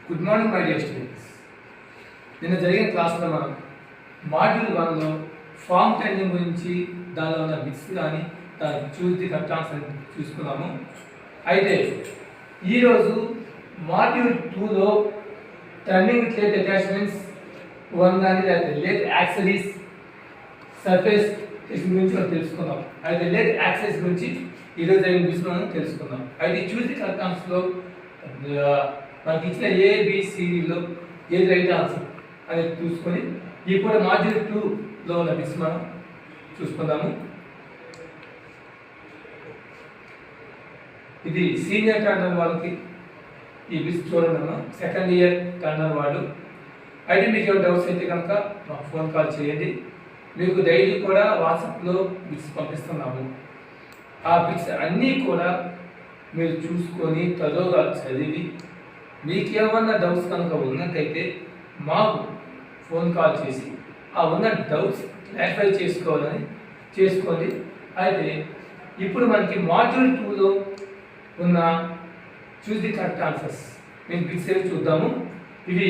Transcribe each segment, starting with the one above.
Good morning my dear students. నిన్న జరిగిన క్లాస్లో మనం మాడ్యూల్ 1లో ఫామ్ టర్నింగ్ గురించి దానిలో ఉన్న బిట్స్ కానీ దాని చూస్ ది కరెక్ట్ ఆన్సర్ చూసుకున్నాము. అయితే ఈరోజు మాడ్యూల్ 2లో టర్నింగ్ విత్ లేట్ అటాచ్మెంట్స్ 1 కానీ లేకపోతే లేట్ యాక్సరీస్ సర్ఫేస్ గురించి మనం తెలుసుకుందాం. అయితే లేట్ యాక్సెస్ గురించి ఈరోజు జరిగిన బిట్స్ మనం తెలుసుకుందాం. అయితే చూస్ ది కరెక్ట్ ఆన్సర్లో మనకి ఇచ్చిన ఏబిసిడిలో ఏది రైట్ ఆన్సర్ అనేది చూసుకొని ఇప్పుడు మాడ్యూల్ 2లో ఉన్న బిట్స్ మనం చూసుకుందాము. ఇది సీనియర్ టర్నర్ వాళ్ళకి ఈ బిట్స్ చూడండి అన్న, సెకండ్ ఇయర్ టర్నర్ వాళ్ళు. అయితే మీకు ఏమైనా డౌట్స్ అయితే కనుక మాకు ఫోన్ కాల్ చేయండి. మీకు డైలీ కూడా వాట్సాప్లో బిట్స్ పంపిస్తున్నాము. ఆ బిట్స్ అన్నీ కూడా మీరు చూసుకొని త్వరగా చదివి మీకు ఏమన్నా డౌట్స్ కనుక ఉన్నట్టయితే మాకు ఫోన్ కాల్ చేసి ఆ ఉన్న డౌట్స్ క్లారిఫై చేసుకోండి. అయితే ఇప్పుడు మనకి మాడ్యూల్ 2లో ఉన్న చూస్ ది కరెక్ట్ ఆన్సర్స్ మేము బిట్స్ ఏవి చూద్దాము. ఇవి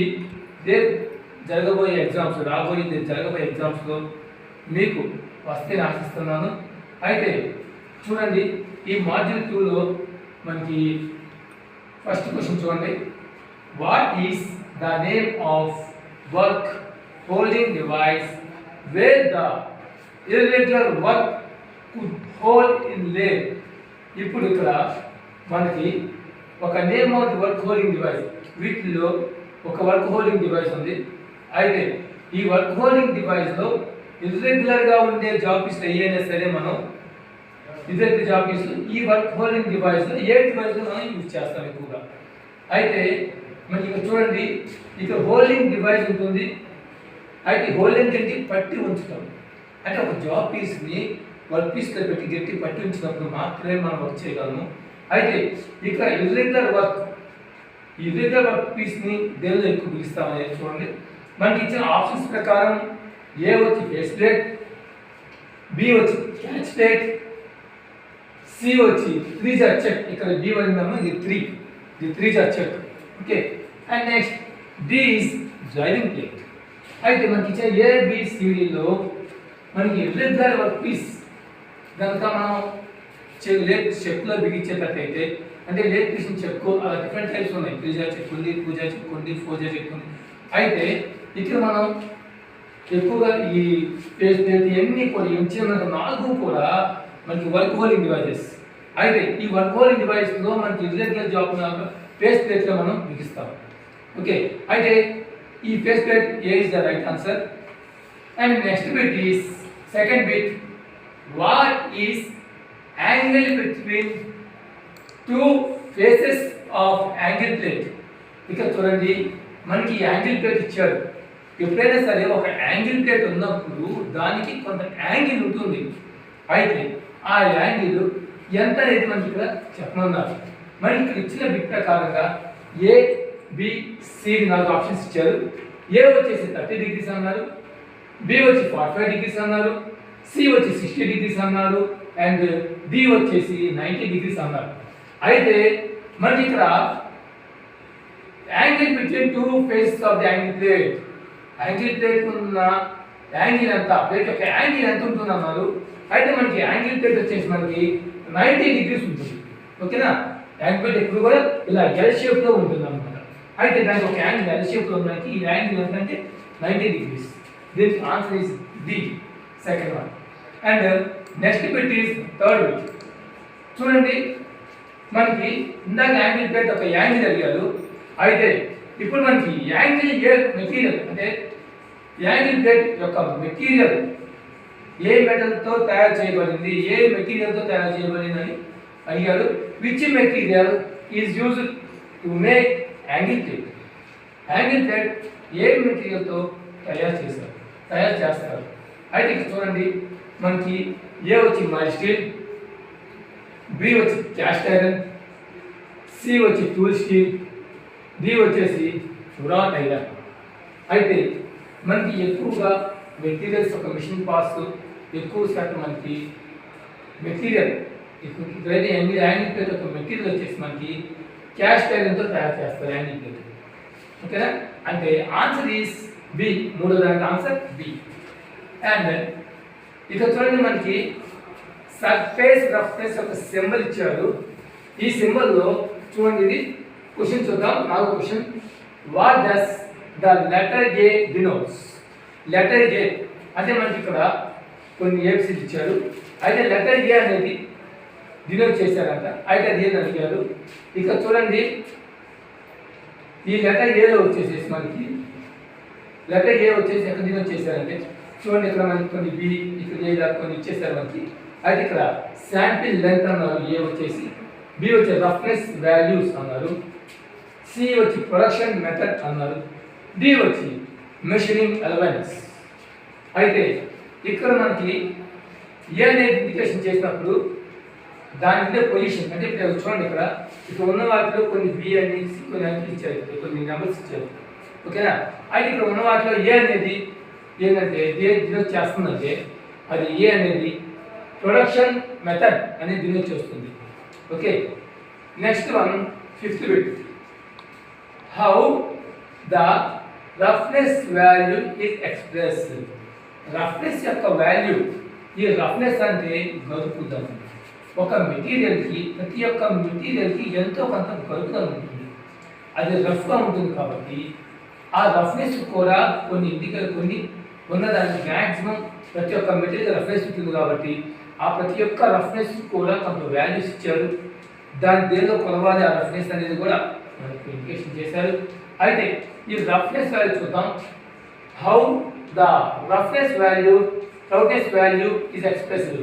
జరగబోయే ఎగ్జామ్స్లో మీకు వస్తే ఆశిస్తున్నాను. అయితే చూడండి, ఈ మాడ్యూల్ 2లో మనకి ఫస్ట్ క్వశ్చన్ చూడండి. What is the name of work holding device where the irregular work could hold in lathe? ఇప్పుడు ఇక్కడ మనకి ఒక name of work holding device, వీటిలో ఒక వర్క్ హోల్డింగ్ డివైస్ ఉంది. అయితే ఈ వర్క్ హోల్డింగ్ డివైస్లో ఇర్రెగ్యులర్గా ఉండే జాబ్ పీస్ ఏదైనా సరే మనం ఇద్దరు జాబ్ పీస్ ఈ వర్క్ హోల్డింగ్ డివైస్లో ఏ డివైస్లో మనం యూజ్ చేస్తాం ఎక్కువగా. అయితే మనకి ఇక్కడ చూడండి, ఇక్కడ హోల్డింగ్ డివైస్ ఉంటుంది. అయితే హోల్డింగ్ అంటే పట్టి ఉంచడం, అంటే ఒక జాబ్ పీస్ని వర్క్ పీస్లో పెట్టి గట్టి పట్టి ఉంచినప్పుడు మాత్రమే మనం వర్క్ చేయగలము. అయితే ఇక్కడ ఇర్రెగ్యులర్ వర్క్ పీస్ని దేనిలో ఎక్కువ పిలుస్తామనేది చూడండి. మనకి ఇచ్చిన ఆప్షన్స్ ప్రకారం ఏ వచ్చి ఫేస్ ప్లేట్, బి వచ్చి క్యాచ్ ప్లేట్, సి వచ్చి త్రీజర్ చెక్. ఇక్కడ బి వదిలినాము, ఇది three jaw chuck. Okay, and next D is driving plate. అయితే మనకి ఇచ్చే ఏబిసిడిలో మనకి ఇర్రెగ్యులర్ వర్క్ పీస్ కనుక మనం లేట్ చెక్లో బిగించేటట్టయితే, అంటే లేట్ పీస్ని చెక్ అలా డిఫరెంట్ టైప్స్ ఉన్నాయి. త్రీజర్ చెక్ ఉంది, పూజా చెక్ ఉంది, ఫోజర్ చెక్ ఉంది. అయితే ఇక్కడ మనం ఎక్కువగా ఈ ఫేస్ ప్లేట్ ఇవన్నీ కూడా ఇచ్చిన 4 కూడా మనకి వర్క్ హోల్డింగ్ డివైజెస్. అయితే ఈ వర్క్ హోల్డింగ్ డివైస్లో మనకి ఇర్రెగ్యులర్ జాబ్ ఫేస్ ప్లేట్లో మనం బిగిస్తాం. ఓకే, అయితే ఈ face plate A is the right answer. And next bit is second bit. What is angle between 2 faces of angle plate? ఇక్కడ చూడండి, మనకి యాంగిల్ ప్లేట్ ఇచ్చాడు. ఎప్పుడైనా సరే ఒక యాంగిల్ ప్లేట్ ఉన్నప్పుడు దానికి కొంత యాంగిల్ ఉంటుంది. అయితే ఆ యాంగిల్ ఎంత అనేది మనకి ఇక్కడ చెప్పనున్నారు. మనకి ఇక్కడ ఇచ్చిన బిట్ ప్రకారంగా ఏ బి సి 4 ఆప్షన్స్ ఇచ్చారు. ఏ వచ్చేసి 30 degrees అన్నారు, బి వచ్చి 45 degrees అన్నారు, సి వచ్చి 60 degrees అన్నారు, అండ్ డి వచ్చేసి 90 degrees అన్నారు. అయితే మనకి ఇక్కడ angle between 2 faces of the angle plate ఉన్న యాంగిల్ ఎంత, ప్లేట్ యొక్క యాంగిల్ ఎంత ఉంటుంది అన్నారు. అయితే మనకి యాంగిల్ ప్లేట్ వచ్చేసి మనకి 90 degrees ఉంటుంది. ఓకేనా, యాంగిల్ ప్లేట్ ఎప్పుడు కూడా ఇలా ఎల్ షేప్లో ఉంటుంది అనమాట. అయితే దానికి ఒక యాంగిల్ ఎల్ షేప్లో మనకి ఈ యాంగిల్ ఏంటంటే 90 degrees. దీనికి answer is D, second one. And next bit is third bit. చూడండి, మనకి ఇందాక యాంగిల్ ప్లేట్ ఒక యాంగిల్ అడిగారు. అయితే ఇప్పుడు మనకి యాంగిల్ మెటీరియల్, అంటే యాంగిల్ ప్లేట్ యొక్క మెటీరియల్ ఏ మెటల్తో తయారు చేయబడింది, ఏ మెటీరియల్తో తయారు చేయబడింది అని అడిగారు. Which material is used to make angle plate? Angle plate ఏ మెటీరియల్తో తయారు చేస్తారు? అయితే ఇక్కడ చూడండి, మనకి ఏ వచ్చి మైల్డ్ స్టీల్, బి వచ్చి క్యాస్ట్ ఐరన్, సి వచ్చి టూల్ స్టీల్, డి వచ్చేసి వురాట్ ఐరన్. అయితే మనకి ఎక్కువగా మెటీరియల్స్ ఒక మిషన్ పార్ట్స్ ఎక్కువ శాతం మనకి మెటీరియల్ యాంగిల్ ప్లేట్ ఒక మెటీరియల్ వచ్చేసి మనకి క్యాస్ట్ ఐరన్తో తయారు చేస్తారు యాంగిల్ ప్లేట్. ఓకేనా? అంటే ఆన్సర్ ఈస్ బి. మూడో దానికి ఆన్సర్ బి. అండ్ ఇక చూడండి, మనకి సర్ఫేస్ రఫ్నెస్ ఒక సింబల్ ఇచ్చారు. ఈ సింబల్లో చూడండి, ఇది క్వశ్చన్ చూద్దాం. నాలుగు question. What does the letter A denotes? Letter A అంటే మనకి ఇక్కడ కొన్ని ఏబిసిలు ఇచ్చారు. అయితే లెటర్ ఏ అనేది డినోట్ చేశారంట. అయితే అది ఏది అడిగారు. ఇక చూడండి, ఈ లెటర్ ఏలో వచ్చేసేసి మనకి లెటర్ ఏ వచ్చేసి ఎక్కడ డినోట్ చేశారంటే చూడండి, ఇక్కడ మనకి కొన్ని బి, ఇక్కడ ఏ దాకా కొన్ని ఇచ్చేసారు మనకి. అయితే ఇక్కడ శాంపిల్ లెంత్ అన్నారు, ఏ వచ్చేసి, బి వచ్చి రఫ్నెస్ వాల్యూస్ అన్నారు, సి వచ్చి ప్రొడక్షన్ మెథడ్ అన్నారు, డి వచ్చి మెషరింగ్ అలవెన్స్. అయితే ఇక్కడ మనకి ఏ అనేది ఇండికేషన్ చేసినప్పుడు దాని పొజిషన్ అంటే ఇప్పుడు చూడండి, ఇక్కడ ఉన్న వాటిలో కొన్ని బి అని కొన్ని అంకెలు ఇచ్చారు, కొన్ని నెంబర్స్ ఇచ్చారు. ఓకేనా? అయితే ఇక్కడ ఉన్న వాటిలో ఏ అనేది ఏంటంటే ఏ డినోట్ చేస్తుందంటే అది ఏ అనేది ప్రొడక్షన్ మెథడ్ అనేది డినోట్ చేస్తుంది. Okay, next one, fifth bit. How the roughness value is expressed? Roughness యొక్క వాల్యూ, ఈ రఫ్నెస్ అంటే గరుకుదనం. ఒక మెటీరియల్కి, ప్రతి ఒక్క మెటీరియల్కి ఎంతో కొంత గరుకుదనం ఉంటుంది. అది రఫ్గా ఉంటుంది కాబట్టి ఆ రఫ్నెస్ కూడా కొన్ని కొన్ని ఉన్నదానికి మ్యాక్సిమం ప్రతి ఒక్క మెటీరియల్ రఫ్నెస్ ఉంటుంది కాబట్టి ఆ ప్రతి ఒక్క రఫ్నెస్ కూడా కొంత వాల్యూస్ ఇచ్చారు. దాని దేనిలో కొలవాలి ఆ రఫ్నెస్ అనేది కూడా మనకు ఇండికేషన్ చేశారు. అయితే ఈ రఫ్నెస్ వాల్యూ చూద్దాం. How the roughness value is expressed.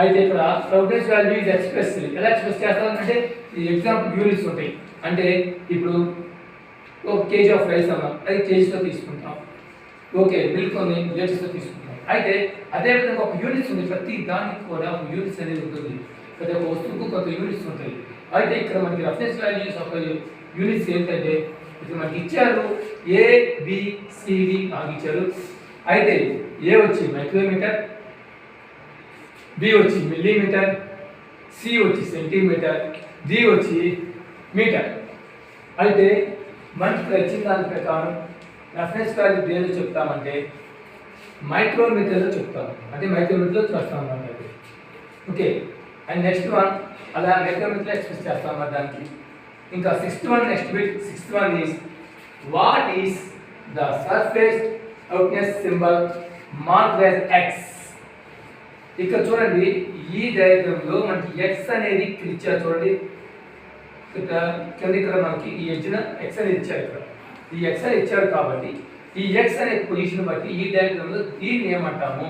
అయితే ఇక్కడ రఫ్నెస్ వాల్యూ ఈజ్ ఎక్స్ప్రెస్డ్ ఎలా ఎక్స్ప్రెస్ చేస్తారంటే ఈ ఎగ్జాంపుల్ యూనిట్స్ ఉంటాయి. అంటే ఇప్పుడు ఒక కేజీ ఆఫ్ రైస్ అన్నాం, అది కేజీతో తీసుకుంటాం. ఓకే, మిల్క్ అని లీటర్స్తో తీసుకుంటాం. అయితే అదేవిధంగా ఒక యూనిట్స్ ఉంది, ప్రతి దానికి కూడా ఒక యూనిట్స్ అనేది ఉంటుంది. ప్రతి ఒక్క వస్తువుకు కొంత యూనిట్స్ ఉంటాయి. అయితే ఇక్కడ మనకి రఫ్నెస్ వాల్యూస్ ఒక యూనిట్స్ ఏంటంటే ఇక్కడ మనకి ఇచ్చారు ABCD నాకు ఇచ్చారు. అయితే ఏ వచ్చి మైక్రోమీటర్, బి వచ్చి మిల్లీమీటర్, సి వచ్చి సెంటీమీటర్, డి వచ్చి మీటర్. అయితే మనకి వచ్చిన దాని ప్రకారం రఫ్నెస్ వాల్యూ దేనిలో చెప్తామంటే మైక్రోమీటర్లో చెప్తాం, అంటే మైక్రోమీటర్లో చూస్తాం అన్నమాట. ఓకే, అండ్ నెక్స్ట్ వన్ అలా మైక్రోమీటర్లో ఎక్స్ప్రెస్ చేస్తాం అన్నమాట దానికి. ఇంకా sixth one, next bit, sixth one is what is the surface roughness symbol marked as X? ఇక్కడ చూడండి, ఈ డయాగ్రామ్లో మనకి ఎక్స్ అనేది ఇచ్చారు. చూడండి ఇక్కడ మనకి ఈ ఎడ్జ్న ఎక్స్ అనేది ఇచ్చారు. ఇక్కడ ఈ ఎక్స్ అనేది ఇచ్చారు కాబట్టి ఈ ఎక్స్ అనే పొజిషన్ బట్టి ఈ డయాగ్రామ్లో దీన్ని ఏమంటాము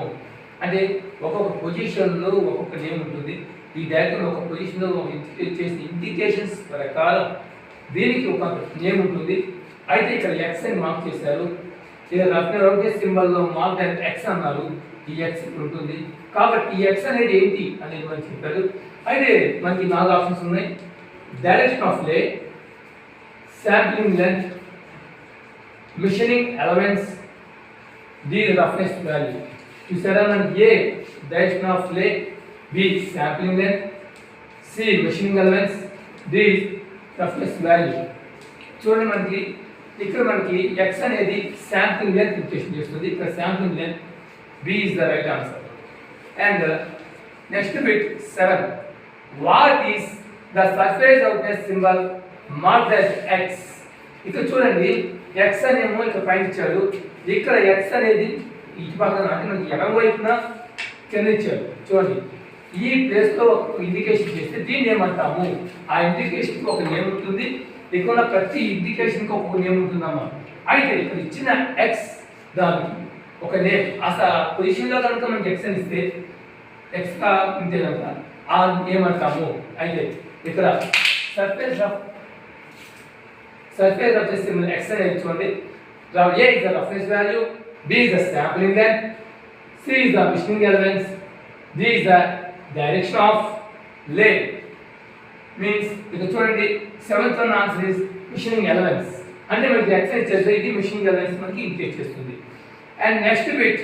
అంటే ఒక్కొక్క పొజిషన్లో ఒక్కొక్క నేమ్ ఉంటుంది. ఈ డయాగ్రామ్ ఒక పొజిషన్లో ఒక చేసిన ఇండికేషన్స్ ప్రకారం దీనికి ఒక నేమ్ ఉంటుంది. అయితే ఇక్కడ ఎక్స్ అని మార్క్ చేశారు. ఇక్కడ రఫ్నెస్ సింబల్లో మార్క్ అండ్ ఎక్స్ అన్నారు. ఈ ఎక్స్ ఇక్కడ ఉంటుంది కాబట్టి ఈ ఎక్స్ అనేది ఏంటి అనేది మనకి చెప్పారు. అయితే మనకి 4 ఆప్షన్స్ ఉన్నాయి. Direction of lay, sampling length, measuring allowance, the roughness value. చూసారా, మనకి A direction of lay, B sampling length, C measuring allowance, D roughness value. చూడండి, మనకి ఇక్కడ మనకి ఎక్స్ అనేది శాంప్లింగ్ లెంత్ ఇండికేషన్ చేస్తుంది. ఇక్కడ sampling length B is the right answer. And next bit 7. What is the surface roughness symbol marked as X? ఇక్కడ చూడండి, X అనేమో ఇక్కడ పైన ఇచ్చాడు. ఇక్కడ ఎక్స్ అనేది ఇటు పక్కన అంటే మనకి ఎడమ వైపున కింద ఇచ్చాడు. చూడండి, ఈ ప్లేస్లో ఇండికేషన్ చేస్తే దీన్ని ఏమంటాము? ఆ ఇండికేషన్కి ఒక నేమ్ ఉంటుంది. ఇక్కడ ప్రతి ఇండికేషన్కి ఒక్కొక్క నేమ్ ఉంటుందమ్మా. అయితే ఇక్కడ ఇచ్చిన ఎక్స్ దానికి ఒక నేమ్. అసలు పొజిషన్లో కనుక మనకి ఎక్స్ అని ఇస్తే ఎక్స్గా ఉంటే కనుక ఆ ఏమంటాము? అయితే ఇక్కడ సర్ఫేస్ ఆఫ్ సింబల్ ఎక్స్ అనేది చూడండి. A is the roughness value, B is the sampling length, C is the measuring allowance, D is the direction of lay. Means ఇక్కడ చూడండి, 7th one answer is measuring allowance. అంటే మనకి x ఇచ్చేస్తే ఇది measuring allowance మనకి indicate చేస్తుంది. And next bit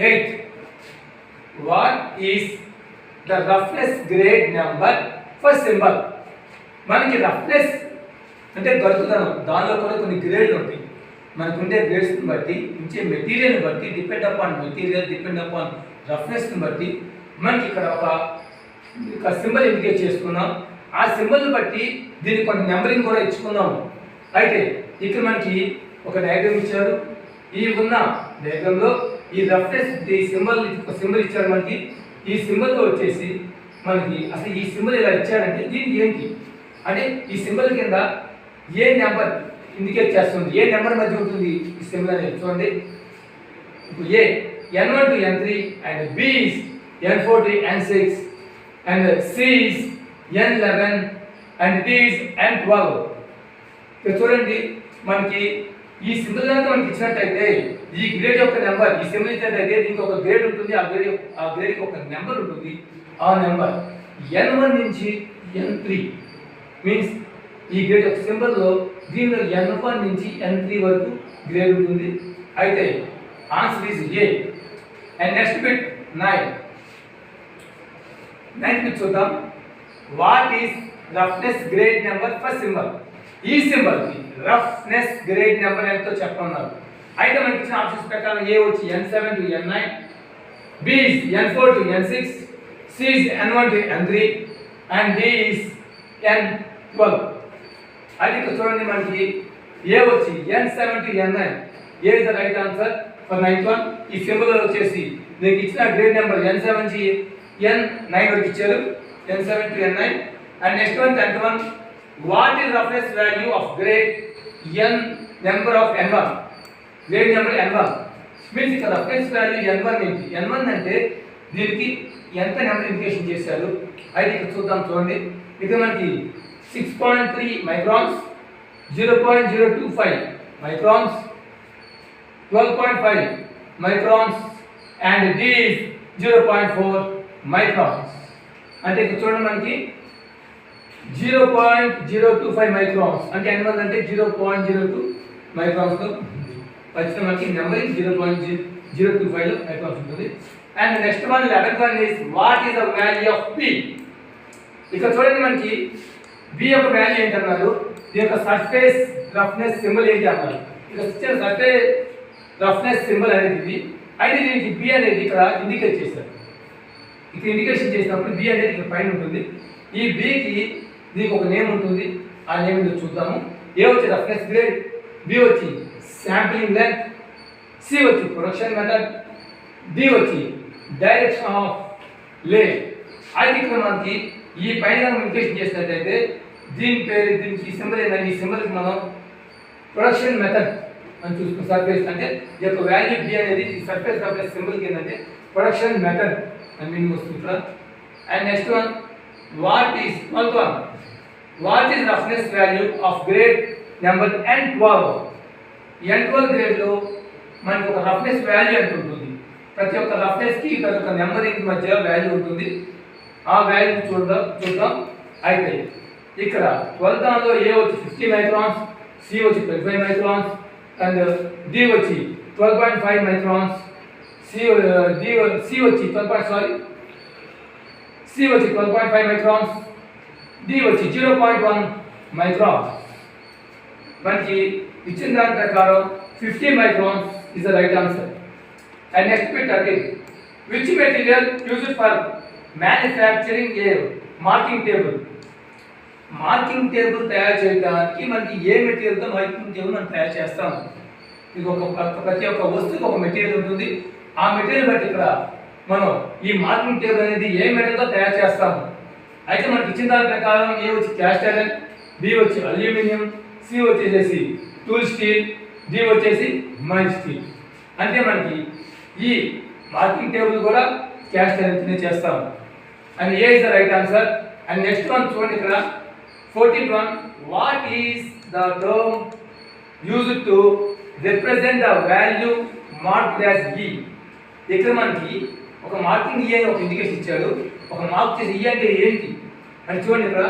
8. What is the roughness grade number for symbol? మనకి roughness అంటే గడుపుదనం. దానిలో కూడా కొన్ని గ్రేడ్లు ఉంటాయి. మనకు ఉండే గ్రేడ్స్ని బట్టి, ఇచ్చే మెటీరియల్ని బట్టి, depend upon material, depend upon రఫ్నెస్ని బట్టి మనకి ఇక్కడ ఒక సింబల్ ఇండికేట్ చేసుకున్నాం. ఆ సింబల్ని బట్టి దీనికి కొంత నెంబరింగ్ కూడా ఇచ్చుకున్నాము. అయితే ఇక్కడ మనకి ఒక డయాగ్రామ్ ఇచ్చారు. ఈ ఉన్న డయాగ్రామ్లో ఈ రఫ్నెస్ ఈ సింబల్ ఇచ్చారు మనకి. ఈ సింబల్లో వచ్చేసి మనకి అసలు ఈ సింబల్ ఇలా ఇచ్చాడంటే దీనికి ఏంటి అంటే ఈ సింబల్ కింద ఏ నెంబర్ ఇండికేట్ చేస్తుంది, ఏ నెంబర్ మధ్య ఉంటుంది ఈ సింబల్ అనేది చూడండి. ఇప్పుడు ఏ N1 to N3 and B is N4 to N6 and C is N11 and D is N12. ఇక్కడ చూడండి మనకి ఈ సింబల్ కనుక మనకి ఇచ్చినట్టయితే ఈ గ్రేడ్ యొక్క నెంబర్ ఈ సింబల్ ఇచ్చినట్టయితే దీనికి ఒక గ్రేడ్ ఉంటుంది. ఆ గ్రేడ్కి ఒక నెంబర్ ఉంటుంది. ఆ నెంబర్ N1 నుంచి N3 మీన్స్ ఈ గ్రేడ్ యొక్క సింబల్లో దీనిలో N1 నుంచి N3 వరకు గ్రేడ్ ఉంటుంది. అయితే answer is A. And next bit 9th bit చూద్దాం. What is roughness grade number for symbol? ఈ సింబల్ కి రఫ్నెస్ గ్రేడ్ నెంబర్ ఎంతో చెప్పన్నారు. అయితే మనకి ఇచ్చిన ఆప్షన్స్ ప్రకారం ఏ వచ్చి N7 to N9, B is N4 to N6, C is N1 to N3 and D is N12. అది ఇక్కడ చూడండి మనకి ఏ వచ్చి N7 to N9. A is the right answer for 9th one. ఈ symbol వచ్చేసి మీకు ఇచ్చిన గ్రేడ్ నెంబర్ N7 నుంచి N9 వరకు ఇచ్చారు. N7 to N9 and next one 10th one. What is roughness value of grade N number of N1? Grade number N1 means ఇక్కడ roughness value N1 ఏంటి? N1 అంటే దీనికి ఎంత నెంబర్ ఇండికేషన్ చేశారు. అయితే ఇక్కడ చూద్దాం చూడండి. ఇక్కడ మనకి 6.3 microns, 0.025 microns, 12.5 microns and D is 0.4 microns. అంటే ఇక్కడ చూడండి మనకి 0.025 మైక్రాన్స్ అంటే N1 అంటే 0.02 మైక్రాన్స్ తో వచ్చిన మనకి నెంబరింగ్ 0.025 లో మైక్రాన్స్ ఉంటుంది. And next one 11th one is what is the value of P? ఇక్కడ చూడండి మనకి B యొక్క వాల్యూ ఏంటన్నారు, దీని యొక్క సర్ఫేస్ రఫ్నెస్ సింబల్ ఏంటి అన్నారు. ఇక్కడ ఇచ్చిన సర్ఫేస్ రఫ్నెస్ సింబల్ అనేది ఇది. అయితే దీనికి B అనేది ఇక్కడ ఇండికేట్ చేశారు. ఇక్కడ ఇండికేషన్ చేసినప్పుడు B అనేది ఇక్కడ పైన ఉంటుంది. ఈ B కి దీనికి ఒక నేమ్ ఉంటుంది. ఆ నేమ్ ఏంటో చూద్దాము. ఏ వచ్చి రఫ్నెస్ గ్రేడ్, B వచ్చి శాంప్లింగ్ లెంత్, C వచ్చి ప్రొడక్షన్ మెథడ్, D వచ్చి డైరెక్షన్ ఆఫ్ లే. అయితే ఇక్కడ మనకి ఈ పైన ఇండికేషన్ చేసినట్లయితే దీని పేరు దీనికి సింబల్ ఏంటంటే ఈ సింబల్కి మనం ప్రొడక్షన్ మెథడ్ అని చూసుకున్నాం. సర్ఫేస్ అంటే ఈ యొక్క వాల్యూ B అనేది ఈ సర్ఫేస్ రఫ్నెస్ సింబల్కి ఏంటంటే ప్రొడక్షన్ మెథడ్ అని మీనింగ్ వస్తుంది ఇక్కడ. And next one what is 12th one. What is roughness value of grade number N12? N12 గ్రేడ్లో మనకి ఒక రఫ్నెస్ వాల్యూ అంటూ ఉంటుంది. ప్రతి ఒక్క రఫ్నెస్కి ప్రతి ఒక్క నెంబరింగ్ మధ్య వాల్యూ ఉంటుంది. ఆ వాల్యూ చూద్దాం. అయితే ఇక్కడ 12th దానిలో ఏ వచ్చి 50 మైక్రాన్స్, C వచ్చి 25 మైక్రాన్స్ అండ్ D వచ్చి 12.5 మైక్రాన్స్, C వచ్చి 12.5 మైక్రాన్స్, D వచ్చి 0.1 మైక్రాన్స్. మనకి ఇచ్చిన దాని ప్రకారం 50 microns is the right answer. And next bit again which material used for manufacturing A marking table? Marking table తయారు చేయడానికి మనకి ఏ మెటీరియల్తో మార్కింగ్ టేబుల్ మనం తయారు చేస్తాము. ఇది ప్రతి ఒక్క వస్తువుకి ఒక మెటీరియల్ ఉంటుంది. ఆ మెటీరియల్ బట్టి ఇక్కడ మనం ఈ మార్కింగ్ టేబుల్ అనేది ఏ మెటీరియల్తో తయారు చేస్తాము. అయితే మనకి ఇచ్చిన దాని ప్రకారం ఏ వచ్చి క్యాస్ట్ ఐరన్, B వచ్చి అల్యూమినియం, C వచ్చేసి టూల్ స్టీల్, D వచ్చేసి మైల్ స్టీల్. అంటే మనకి ఈ మార్కింగ్ టేబుల్ కూడా క్యాస్ట్ ఐరన్తోనే చేస్తాము. And A is the right answer. And next one చూడండి ఇక్కడ 14th one. What is the term used to represent the value marked as E? ఇక్కడ మనకి ఒక మార్కింగ్ E అని ఒక ఇండికేషన్ ఇచ్చాడు. ఒక మార్క్ చేసి E అంటే ఏంటి అని చూడండి. ఇక్కడ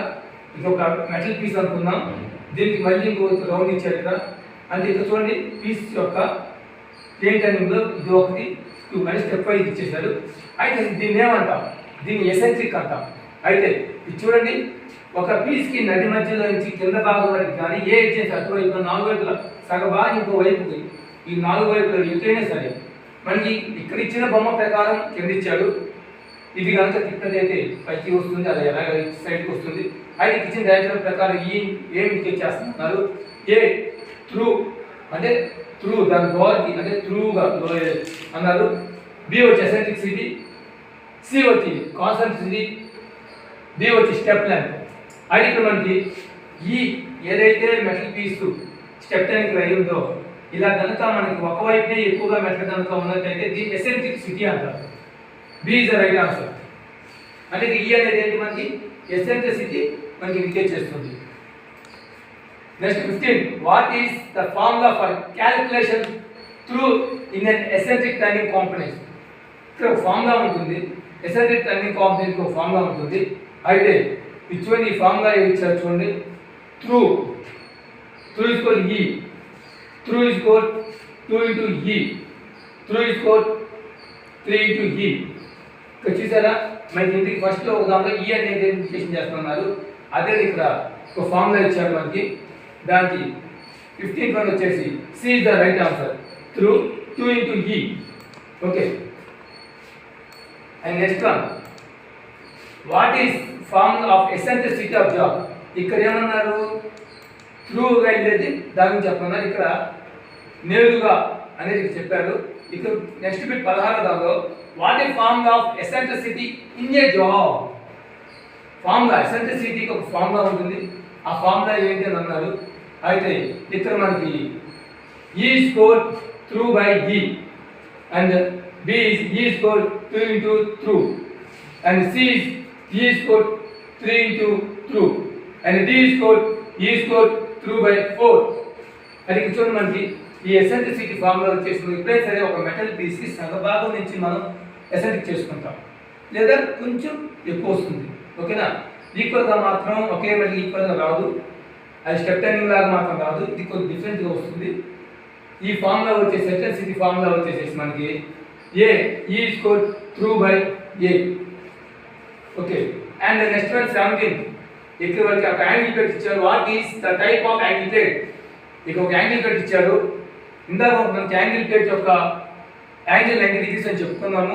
ఇది ఒక మెటల్ పీస్ అనుకుందాం. దీనికి మళ్ళీ ఇంకొక రౌండ్ ఇచ్చాడు ఇక్కడ. అంటే ఇక్కడ చూడండి పీస్ యొక్క టర్నింగ్లో ఇది ఒకటి 2 మళ్ళీ స్టెప్ వైజ్ ఇచ్చేసాడు. అయితే దీన్ని ఏమంటాం? దీన్ని ఎసెంట్రిక్ అంటాం. అయితే ఇది చూడండి, ఒక పీస్కి నడి మధ్యలో నుంచి కింద భాగం వరకు కానీ ఏ ఇచ్చేసి అటువైపు 4 వైపులా సగ భాగం ఇంకో వైపుకి ఈ 4 వైపులు ఎటువైనా సరే మనకి ఇక్కడ ఇచ్చిన బొమ్మ ప్రకారం కింద ఇచ్చాడు. ఇది కనుక తిప్పినదైతే పైకి వస్తుంది, అది ఎలాగ సైడ్కి వస్తుంది. అయితే ఇచ్చిన డయాగ్రామ్ ప్రకారం ఈ ఏమి ఇండికేట్ చేస్తున్నారు, ఏ త్రూ అంటే త్రూ దాని గోర్కి అంటే త్రూగా అన్నారు. బి వచ్చి ఎసెంట్రిసిటీ, సి వచ్చి కాన్సెంట్రిసిటీ, డి వచ్చి స్టెప్ లెంత్. అయితే ఇక్కడ మనకి ఈ ఏదైతే మెటల్ పీస్ స్టెప్ లెంత్ అయి ఉందో ఇలా కనుక మనకి ఒకవైపునే ఎక్కువగా మెటల్ కనుక ఉన్నట్టయితే దీన్ని ఎసెంట్రిసిటీ అంటారు. B is the right answer. అంటే ఈ అనేది ఏంటి, మనకి ఎసెంట్రిసిటీ మనకి ఇండికేట్ చేస్తుంది. Next 15, what is the formula for calculation throw in an eccentric turning component. ఇక్కడ ఒక ఫార్ములా ఉంటుంది, ఎసెంట్రిక్ టర్నింగ్ కాంపోనెంట్ ఒక ఫార్ములా ఉంటుంది. అయితే చూడండి ఈ ఫార్ములా ఏమి ఇచ్చారు చూడండి, throw is equal E, throw is equal 2 into E, throw is equal 3 into E. ఇక్కడ చూసారా మనకి ఇంటికి ఫస్ట్ ఒక దాంట్లో ఈ అనేది ఇండికేషన్ చేస్తున్నారు. అదే ఇక్కడ ఒక ఫార్ములా ఇచ్చారు మనకి, దానికి 15th వన్ వచ్చేసి C is the right answer, throw 2 into E. Okay, and next one, what is formula of eccentricity of job. ఇక్కడ ఏమన్నారు, త్రూ వెళ్ళేది దాని గురించి చెప్తున్నారు. ఇక్కడ నేరుగా అనేది చెప్పారు. ఇక్కడ నెక్స్ట్ బిట్ 16 దానిలో what is formula of eccentricity in a job. Formula ఎసెంట్రిసిటీకి ఒక ఫార్ములా ఉంటుంది, ఆ ఫార్ములా ఏంటి అని అన్నారు. అయితే ఇక్కడ మనకి E score throw by E and B is E score 2 into throw and C is E score 3 into throw and D score E score throw by 4. అది చూడండి మనకి ఈ ఎసెంట్రిసిటీ ఫార్ములా వచ్చేసి ఎప్పుడైతే సరే ఒక మెటల్ పీస్కి సగభాగం నుంచి మనం ఎసెంట్రిక్ చేసుకుంటాం, లేదా కొంచెం ఎక్కువ వస్తుంది. ఓకేనా, ఈక్వల్గా మాత్రం ఒకే మెటల్ ఈక్వల్గా రాదు, అది స్టెప్ టర్నింగ్ లాగా మాత్రం రాదు, ఇది కొంచెం డిఫరెంట్గా వస్తుంది. ఈ ఫార్ములా వచ్చేసి ఎసెంట్రిసిటీ ఫార్ములా వచ్చేసేసి మనకి ఏ ఈ score throw by A. Okay, and next one 17, ఇక్కడ వరకు ఒక యాంగిల్ ప్లేట్ ఇచ్చారు. What is the type of angle plate. ఇక ఒక యాంగిల్ ప్లేట్ ఇచ్చారు. ఇందాక మనకి యాంగిల్ ప్లేట్ యొక్క యాంగిల్ 90 degrees అని చెప్పుకున్నాము.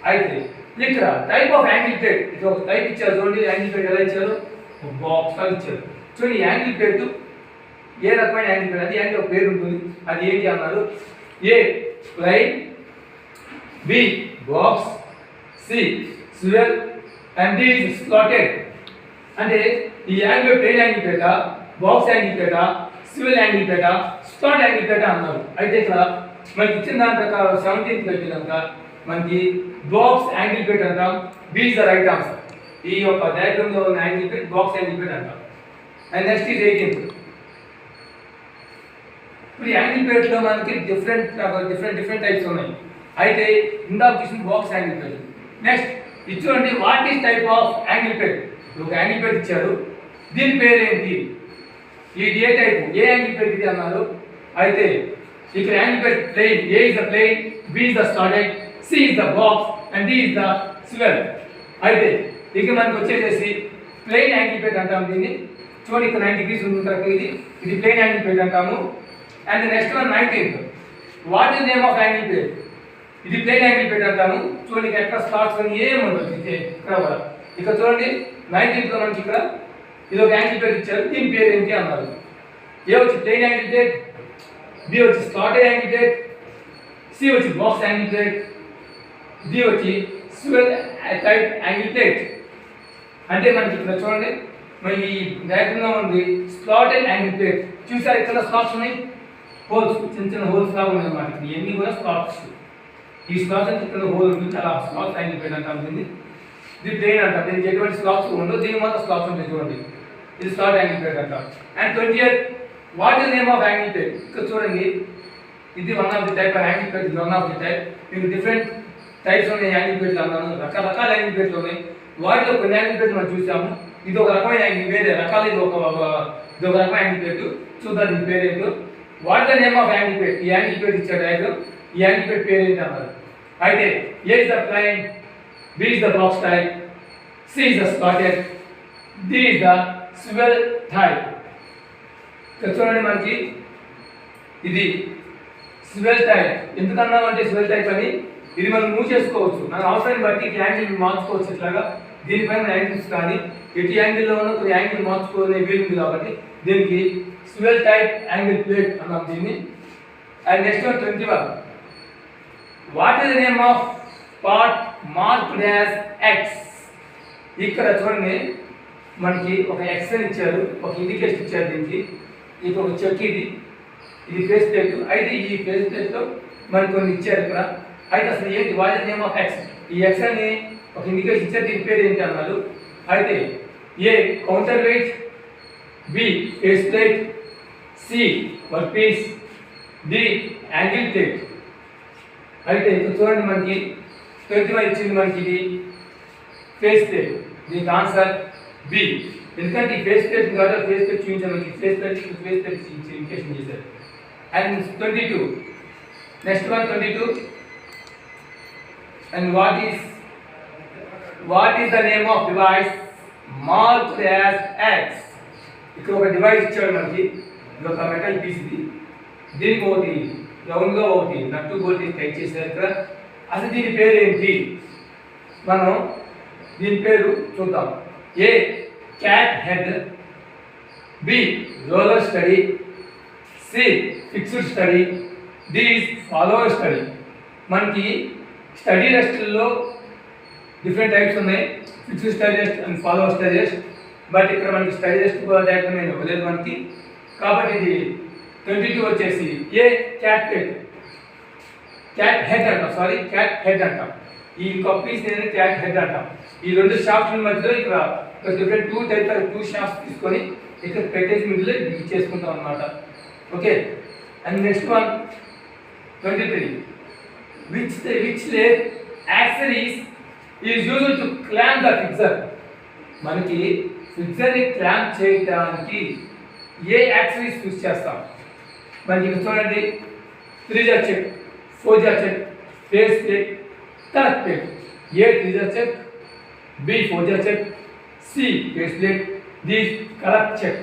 అయితే ఇక్కడ టైప్ ఆఫ్ యాంగిల్ ప్లేట్, ఇది ఒక టైప్ ఇచ్చారు చూడండి. యాంగిల్ ప్లేట్ ఎలా ఇచ్చారు, ఒక బాక్స్ లా ఇచ్చారు చూడండి. యాంగిల్ ప్లేట్ ఏ రకమైన యాంగిల్ ప్లేట్, అది యాంగిల్ ఒక పేరు ఉంటుంది, అది ఏంటి అన్నారు. A plain, B box, C swivel and D slotted. అంటే ఈ angle plane angle plate, box angle plate, swivel angle plate, slot angle plate అన్నారు. అయితే ఇక్కడ మనకి ఇచ్చిన దాని ప్రకారం 17th కనుక మనకి బాక్స్ యాంగిల్ ప్లేట్ అంటాం. B is the right answer. ఈ యొక్క డయాగ్రామ్ లో ఉన్న angle plate box angle plate అంటాం. And next is 18th. ఇప్పుడు యాంగిల్ ప్లేట్ లో మనకి డిఫరెంట్ టైప్స్ ఉన్నాయి. అయితే ఇందాక చూసిన బాక్స్ యాంగిల్ ప్లేట్. నెక్స్ట్ ఇది చూడండి, what is type of angle plate. ఒక యాంగిల్ ప్లేట్ ఇచ్చారు, దీని పేరు ఏంటి, ఇది ఏ టైపు, ఏ యాంగిల్ ప్లేట్ ఇది అన్నారు. అయితే ఇక్కడ యాంగిల్ ప్లేట్ ప్లేన్, ఏ is the plain, B is the slotted, C is the box and D is the swivel. అయితే ఇక్కడ మనకి వచ్చేసేసి ప్లేన్ యాంగిల్ ప్లేట్ అంటాము దీన్ని. చూడండి ఇక్కడ 90 degrees ఉంది కనుక ఇది ప్లేన్ యాంగిల్ ప్లేట్ అంటాము. And next one 19th, what is name of angle plate. ఇది ప్లేన్ యాంగిల్ ప్లేట్ అంటాము. చూడండి ఎక్కడ స్లాట్స్ అని ఏముండదు ఇక్కడ చూడండి 19th లో మనకి ఇక్కడ ఇది ఒక యాంగిల్ ప్లేట్ ఇచ్చారు, దీని పేరు ఏంటి అన్నారు. ఏ వచ్చి ప్లేన్ యాంగిల్ ప్లేట్, బి వచ్చి స్లాటెడ్ యాంగిల్ ప్లేట్, సి వచ్చి బాక్స్ యాంగిల్ ప్లేట్, డి వచ్చి స్వివెల్ టైప్ యాంగిల్ ప్లేట్. అంటే మనకి ఇక్కడ చూడండి మరి ఈ డయాగ్రామ్ ఉంది స్లాటెడ్ యాంగిల్ ప్లేట్. చూసారు ఇక్కడ స్లాట్స్ ఉన్నాయి, హోల్స్, చిన్న హోల్స్ లాగా ఉన్నాయి అన్నమాట. ఇవన్నీ కూడా స్లాట్స్. ఈ స్లాట్స్ అంటే ఇక్కడ హోల్ ఉంటుంది, అలా స్లాట్స్ యాంగిల్ ప్లేట్ అంటాం దీన్ని. ఇది ప్లేన్ అంటాం, దీనికి ఎటువంటి స్లాట్స్ ఉండవు, దీని మాత్రం స్లాట్స్ ఉంటాయి చూడండి. ఇది స్లాట్ యాంగిల్ ప్లేట్ అంటాం. And 20th, what is name of angle plate. ఇక్కడ చూడండి ఇది one of the type of angle plate, ఇది వన్ ఆఫ్ ది టైప్. మీకు డిఫరెంట్ టైప్స్ ఉన్నాయి యాంగిల్ ప్లేట్లు అన్నాను, రకరకాల యాంగిల్ ప్లేట్లు ఉన్నాయి. వాటిలో కొన్ని యాంగిల్ ప్లేట్లు మనం చూసాము. ఇది ఒక రకమైన యాంగిల్, వేరే రకాలు ఇది ఒక రకమైన యాంగిల్ ప్లేట్. చూద్దాం దీని పేరు ఏంటో. What the name of angle plate. ఈ యాంగిల్ ప్లేట్ ఇచ్చాడు డయాగ్రామ్, ఈ యాంగిల్ ప్లేట్ పేరు ఏంటి అన్నారు. అయితే ఏ is the plain, B is the box type, C is the slotted, D is the swivel type. ఇక్కడ చూడండి మనకి ఇది స్వివెల్ టైప్. ఎందుకన్నా అంటే స్వివెల్ టైప్ అని ఇది మనం మూవ్ చేసుకోవచ్చు, మన అవసరాన్ని బట్టి యాంగిల్ మార్చుకోవచ్చు. ఇట్లాగా దీనిపైన యాంగిల్స్ కానీ ఎటు యాంగిల్లో ఉన్న కొన్ని యాంగిల్ మార్చుకునే వీలు ఉంది కాబట్టి దీనికి స్వివెల్ టైప్ యాంగిల్ ప్లేట్ అన్నాం దీన్ని. And next 21, what is the name of part marked as X. ఇక్కడ చూడండి మనకి ఒక ఎక్స్ అని ఇచ్చారు, ఒక ఇండికేషన్ ఇచ్చారు దీనికి. ఇప్పుడు ఒక చెక్ ఇది ఫేస్ ప్లేట్. అయితే ఈ ఫేస్ ప్లేట్లో మనకి కొన్ని ఇచ్చారు ఇక్కడ. అయితే అసలు ఏంటి what is the name of X. ఈ ఎక్స్ అని ఒక ఇండికేషన్ ఇచ్చారు, దీని పేరు ఏంటి అన్నారు. అయితే A counterweight, B face plate, C workpiece, D angle plate. అయితే ఇప్పుడు చూడండి మనకి 21 ఇచ్చింది మనకి ఇది ఫేస్ ప్లేట్. దీనికి ఆన్సర్ బి. ఎందుకంటే ఈ ఫేస్ ప్లేట్ కాబట్టి ఫేస్ ప్లేట్ చూపించాను మనకి. ఫేస్ ప్లేట్ ఇండికేషన్ చేశారు. And 22, next one 22, and what is the name of device marked as X. ఇక్కడ ఒక డివైస్ ఇచ్చాడు మనకి, ఇది ఒక మెటల్ పీస్. ఇది దీనికి ఒకటి రౌండ్గా ఒకటి నట్టు బోల్ట్ టైట్ చేశారు ఇక్కడ. అసలు దీని పేరు ఏంటి, మనం దీని పేరు చూద్దాం. A cat head, B roller steady, C fixed steady, D follower steady. మనకి స్టడీ రెస్ట్లో డిఫరెంట్ టైప్స్ ఉన్నాయి, fixed steady rest and follower steady rest. But ఇక్కడ మనకి స్టడీ రెస్ట్ డయాగ్రామ్ నేను ఇవ్వలేదు మనకి. కాబట్టి ఇది 22 వచ్చేసి ఏ క్యాట్ హెడ్, క్యాట్ హెడ్ అంటాం, సారీ క్యాట్ హెడ్ అంటాం. ఈ ఇంకొక పీస్ నేను క్యాట్ హెడ్ అంటాం. ఈ రెండు షాఫ్ట్ల మధ్యలో ఇక్కడ డిఫరెంట్ టూ షాఫ్ట్స్ తీసుకొని ఇక్కడ పెట్టేసి మిడిల్లో చేసుకుంటాం అన్నమాట. Okay. And next one 23, which leg accessories is used to clamp the fixer. మనకి ఫిక్సర్ ని క్లాంప్ చేయడానికి ఏ యాక్సెసరీస్ యూస్ చేస్తాం. మనకి ఇక్కడ చూడండి 3 chuck, 4 chuck, face plate, connect plate. A 3 chuck, B 4 chuck, C face plate, D connect chuck.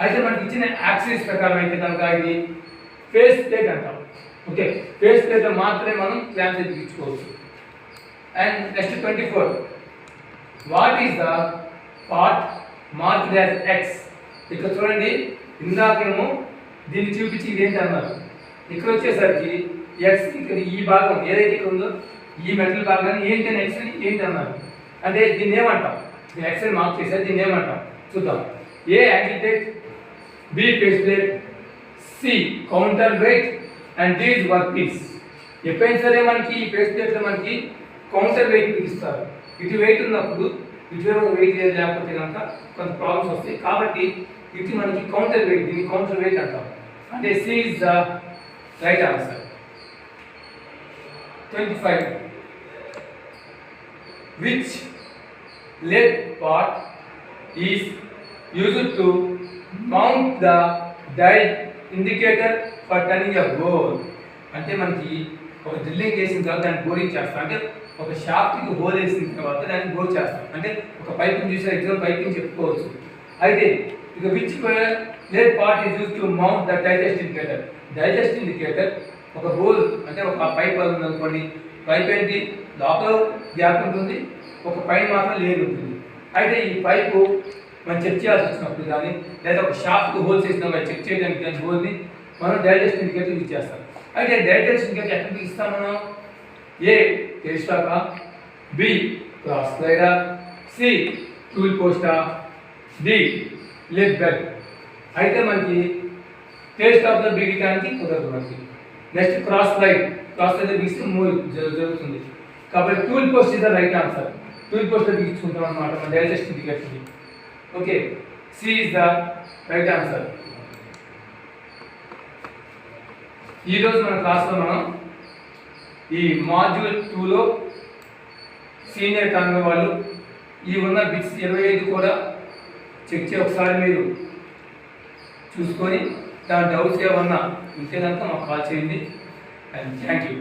అయితే మనకి ఇచ్చిన యాక్సెసరీస్ ప్రకారం అయితే కనుక ఇది ఫేస్ ప్లేట్ అంటాం. ఓకే, ఫేస్ ప్లేట్ మాత్రమే మనం క్లాంప్ చేసి తీసుకోవచ్చు. And next 24, what is the part marked as X. ఇక్కడ చూడండి ఇందాకేమో దీన్ని చూపించి ఇదేంటి అన్నారు. ఇక్కడ వచ్చేసరికి ఎక్స్ ఇక్కడ ఈ భాగం ఏదైతే ఇక్కడ ఉందో ఈ మెటల్ భాగాన్ని ఏంటి అని ఎక్స్ అని ఏంటి అన్నారు. అంటే దీన్ని ఏమంటాం, ఎక్స్ అని మార్క్ చేశారు, దీన్ని ఏమంటాం చూద్దాం. A angle plate, B face plate, C counter weight and D work piece. ఎప్పుడైనా సరే మనకి ఈ ఫేస్ ప్లేట్లో మనకి కౌంటర్ వెయిట్ ఇస్తారు. ఇటు వెయిట్ ఉన్నప్పుడు ఇటు వెయిట్ లేకపోతే కనుక కొంత ప్రాబ్లమ్స్ వస్తాయి. కాబట్టి ఇటు మనకి కౌంటర్ వెయిట్, దీన్ని కౌంటర్ వెయిట్ అంటాం. అంటే C is the right answer. 25, which leg part is used to mount the dial indicator for turning a bore. అంటే మనకి ఒక డ్రిల్లింగ్ చేసిన తర్వాత దాన్ని బోరింగ్ చేస్తాం. అంటే ఒక షాఫ్ట్కి హోల్ వేసిన తర్వాత దాన్ని బోర్ చేస్తాం. అంటే ఒక పైపింగ్ చూసిన ఎగ్జాంపుల్ పైపింగ్ చెప్పుకోవచ్చు. అయితే ఇక which late part is use to mount the digest indicator. Digest indicator ఒక బోల్ అంటే ఒక పైప్ ఉంది అనుకోండి. పైప్ ఏంటి, లోపల గ్యాప్ ఉంటుంది, ఒక పైన మాత్రం లేని ఉంటుంది. అయితే ఈ పైపు మనం చెక్ చేయాల్సి వచ్చినప్పుడు కానీ లేదా ఒక షాఫ్ట్కి హోల్స్ వేసినా చెక్ చేయడానికి కానీ హోల్ని మనం డైజెస్ట్ ఇండికేటర్ యూజ్ చేస్తాం. అయితే డైజెస్ట్ ఇండికేటర్ ఎక్కడికి ఇస్తాం మనం. ఏ టెలిస్టాకా, B cross slider, C tool పోస్టా, డి లెగ్ బెల్. అయితే మనకి టెలిస్టాక్లో బిగించడానికి కుదరదు మనకి. నెక్స్ట్ క్రాస్ స్లైడ్ బిగిస్తే మూవ్ జరుగుతుంది. కాబట్టి tool post is the right answer. Tool post బిగించుకుంటాం అనమాట మన డైజెస్ట్ ఇండికేటర్ని. Okay, C is the right answer. ఈరోజు మన క్లాస్లో మనం ఈ మాడ్యూల్ 2లో సీనియర్ కాని వాళ్ళు ఈ ఉన్న బిట్స్ 25 కూడా చెక్ చేసి ఒకసారి మీరు చూసుకొని దాని డౌట్స్ ఏమన్నా ఉంటే కనుక మాకు కాల్ చేయండి. And thank you.